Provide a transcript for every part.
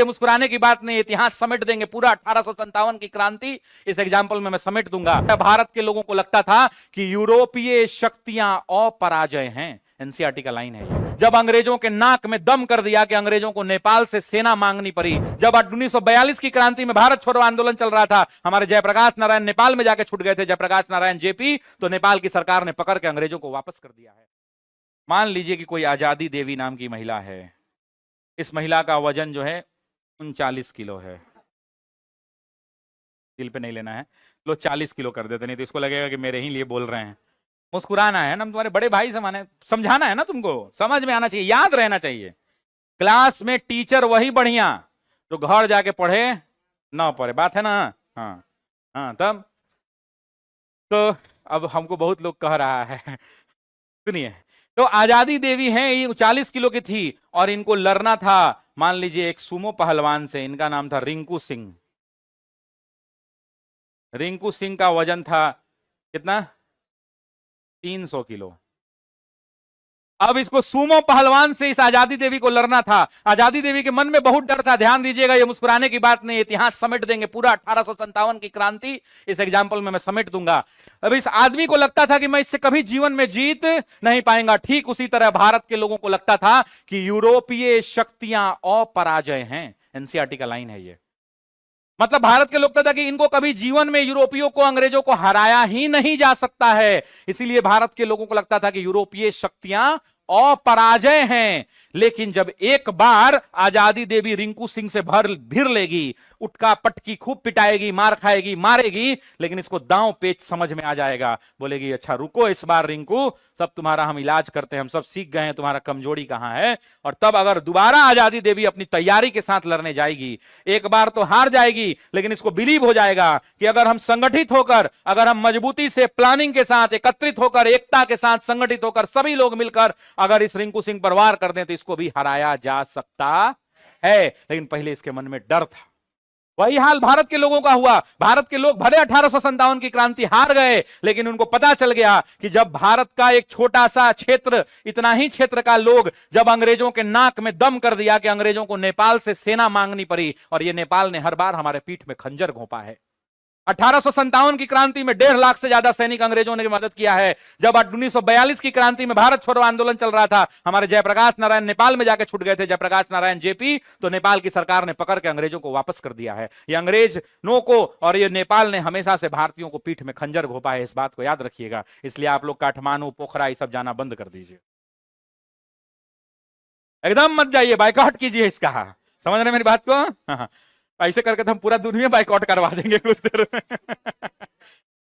ये मुस्कुराने की बात नहीं, इतिहास समेट देंगे पूरा 1857 की क्रांति। इस एग्जाम्पल में मैं समेट दूंगा। भारत के लोगों को लगता था कि यूरोपीय शक्तियां अपराजय हैं। एनसीईआरटी का लाइन है ये। जब अंग्रेजों के नाक में दम कर दिया कि अंग्रेजों को नेपाल से सेना मांगनी पड़ी। जब 1942 की क्रांति में भारत छोड़ो आंदोलन चल रहा था, हमारे जयप्रकाश नारायण नेपाल में जाके छुट गए थे, जयप्रकाश नारायण जेपी, तो नेपाल की सरकार ने पकड़ के अंग्रेजों को वापस कर दिया है। मान लीजिए कि कोई आजादी देवी नाम की महिला है। इस महिला का वजन जो है 39 किलो है। दिल पे नहीं लेना है, लो 40 किलो कर देते, नहीं तो इसको लगेगा कि मेरे ही लिए बोल रहे हैं। मुस्कुराना है ना, तुम्हारे बड़े भाई समान है, समझाना है ना, तुमको समझ में आना चाहिए, याद रहना चाहिए। क्लास में टीचर वही बढ़िया जो घर जाके पढ़े ना पढ़े, बात है ना। हाँ हाँ, तब तो अब हमको बहुत लोग कह रहा है सुनिए, तो आजादी देवी हैं, ये 40 किलो की थी और इनको लड़ना था, मान लीजिए एक सुमो पहलवान से, इनका नाम था रिंकू सिंह। रिंकू सिंह का वजन था कितना? 300 किलो। अब इसको सुमो पहलवान से इस आजादी देवी को लड़ना था। आजादी देवी के मन में बहुत डर था। ध्यान दीजिएगा, ये मुस्कुराने की बात नहीं, इतिहास समेट देंगे पूरा 1857 की क्रांति। इस एग्जाम्पल में मैं समेट दूंगा। अब इस आदमी को लगता था कि मैं इससे कभी जीवन में जीत नहीं पाएगा। ठीक उसी तरह भारत के लोगों को लगता था कि यूरोपीय शक्तियां अपराजय हैं। एनसीईआरटी का लाइन है ये। मतलब भारत के लोग था कि इनको कभी जीवन में यूरोपियों को, अंग्रेजों को हराया ही नहीं जा सकता है। इसीलिए भारत के लोगों को लगता था कि यूरोपीय शक्तियां अपराजय हैं। लेकिन जब एक बार आजादी देवी रिंकू सिंह से भिड़ लेगी, उठका पटकी खूब पिटाएगी, मार खाएगी, मारेगी, लेकिन इसको दांव पेच समझ में आ जाएगा। बोलेगी अच्छा रुको इस बार रिंकू, सब तुम्हारा हम इलाज करते हैं, हम सब सीख गए हैं तुम्हारा कमजोरी कहां है। और तब अगर दोबारा आजादी देवी अपनी तैयारी के साथ लड़ने जाएगी, एक बार तो हार जाएगी, लेकिन इसको बिलीव हो जाएगा कि अगर हम संगठित होकर, अगर हम मजबूती से प्लानिंग के साथ एकत्रित होकर, एकता के साथ संगठित होकर, सभी लोग मिलकर अगर इस रिंकू सिंह पर वार कर दें तो इसको भी हराया जा सकता है। लेकिन पहले इसके मन में डर था। वही हाल भारत के लोगों का हुआ। भारत के लोग भले 1857 की क्रांति हार गए, लेकिन उनको पता चल गया कि जब भारत का एक छोटा सा क्षेत्र, इतना ही क्षेत्र का लोग जब अंग्रेजों के नाक में दम कर दिया कि अंग्रेजों को नेपाल से सेना मांगनी पड़ी, और ये नेपाल ने हर बार हमारे पीठ में खंजर घोंपा है। 1857 की क्रांति में 1.5 लाख से ज्यादा सैनिक अंग्रेजों ने मदद किया है। जब 1942 की क्रांति में भारत छोड़ो आंदोलन चल रहा था, हमारे जयप्रकाश नारायण नेपाल में जाके छुट गए थे, जयप्रकाश नारायण जेपी, तो नेपाल की सरकार ने पकड़ के अंग्रेजों को वापस कर दिया है। ये अंग्रेजों को और ये नेपाल ने हमेशा से भारतीयों को पीठ में खंजर घोंपा है, इस बात को याद रखिएगा। इसलिए आप लोग काठमांडू, पोखरा ये सब जाना बंद कर दीजिए, एकदम मत जाइए, बाइकआउट कीजिए इसका। समझ रहे मेरी बात को? हाँ, ऐसे करके तो हम पूरा दुनिया बाइकआउट करवा देंगे कुछ देर में।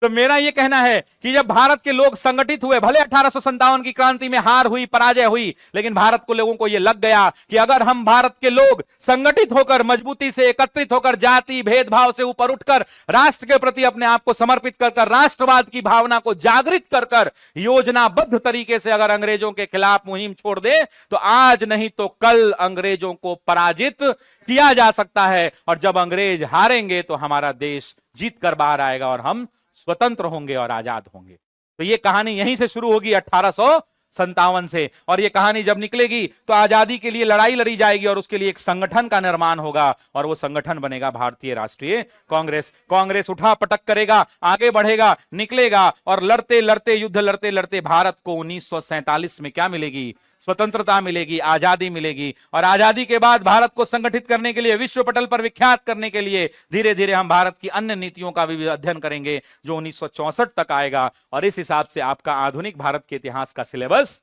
तो मेरा यह कहना है कि जब भारत के लोग संगठित हुए, भले 1857 की क्रांति में हार हुई, पराजय हुई, लेकिन भारत को लोगों को यह लग गया कि अगर हम भारत के लोग संगठित होकर, मजबूती से एकत्रित होकर, जाति भेदभाव से ऊपर उठकर राष्ट्र के प्रति अपने आप को समर्पित कर राष्ट्रवाद की भावना को जागृत कर योजनाबद्ध तरीके से अगर अंग्रेजों के खिलाफ मुहिम छोड़ दे, तो आज नहीं तो कल अंग्रेजों को पराजित किया जा सकता है। और जब अंग्रेज हारेंगे तो हमारा देश जीत कर बाहर आएगा और हम स्वतंत्र होंगे और आजाद होंगे। तो ये कहानी यहीं से शुरू होगी 1857 से, और ये कहानी जब निकलेगी तो आजादी के लिए लड़ाई लड़ी जाएगी और उसके लिए एक संगठन का निर्माण होगा, और वो संगठन बनेगा भारतीय राष्ट्रीय कांग्रेस। कांग्रेस उठा पटक करेगा, आगे बढ़ेगा, निकलेगा, और लड़ते लड़ते, युद्ध लड़ते लड़ते भारत को 1947 में क्या मिलेगी? स्वतंत्रता मिलेगी, आजादी मिलेगी। और आजादी के बाद भारत को संगठित करने के लिए, विश्व पटल पर विख्यात करने के लिए धीरे धीरे हम भारत की अन्य नीतियों का भी अध्ययन करेंगे जो 1964 तक आएगा, और इस हिसाब से आपका आधुनिक भारत के इतिहास का सिलेबस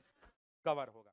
कवर होगा।